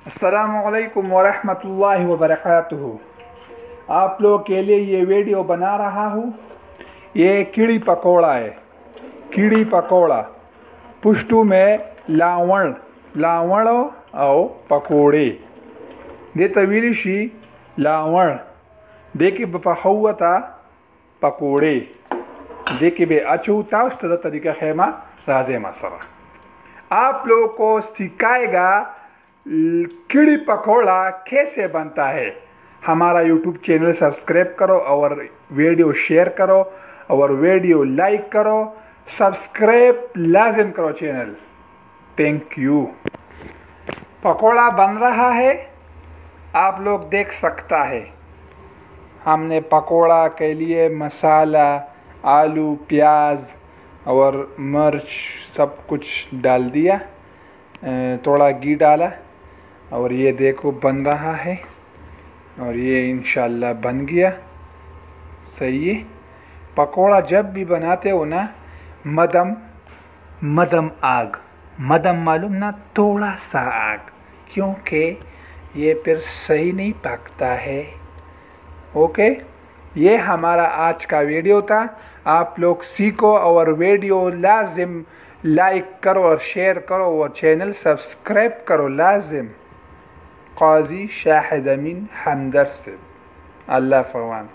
السلام علیکم ورحمۃ اللہ وبرکاتہ۔ آپ لوگ کے لیے یہ ویڈیو بنا رہا ہوں۔ یہ کیڑی پکوڑا ہے، کیڑی پکوڑا پشتو میں لاوڑ او پکوڑے دیتا ویلی شی لاوڑ دیکھے بپخوتا پکوڑے دیکھے بے اچھو تاستہ طریقہ خیمہ رازے مسرہ آپ لوگوں کو سکھائے گا کیڑی پکوڑا کیسے بنتا ہے۔ ہمارا یوٹیوب چینل سبسکرائب کرو اور ویڈیو شیئر کرو اور ویڈیو لائک کرو، سبسکرائب لازم کرو چینل۔ Thank you. پکوڑا بن رہا ہے، آپ لوگ دیکھ سکتا ہے۔ ہم نے پکوڑا کے لیے مسالہ، آلو، پیاز اور مرچ سب کچھ ڈال دیا، تھوڑا گھی ڈالا اور یہ دیکھو بن رہا ہے اور یہ انشاءاللہ بن گیا۔ صحیح ہے۔ پکوڑا جب بھی بناتے ہو نا مدم آگ، مدم معلوم نا، تھوڑا سا آگ، کیونکہ یہ پھر صحیح نہیں پکتا ہے۔ اوکے، یہ ہمارا آج کا ویڈیو تھا۔ آپ لوگ سیکھو اور ویڈیو لازم لائک کرو اور شیئر کرو اور چینل سبسکرائب کرو لازم۔ قاضی شاہد امین ہمدرد سے اللہ فوان۔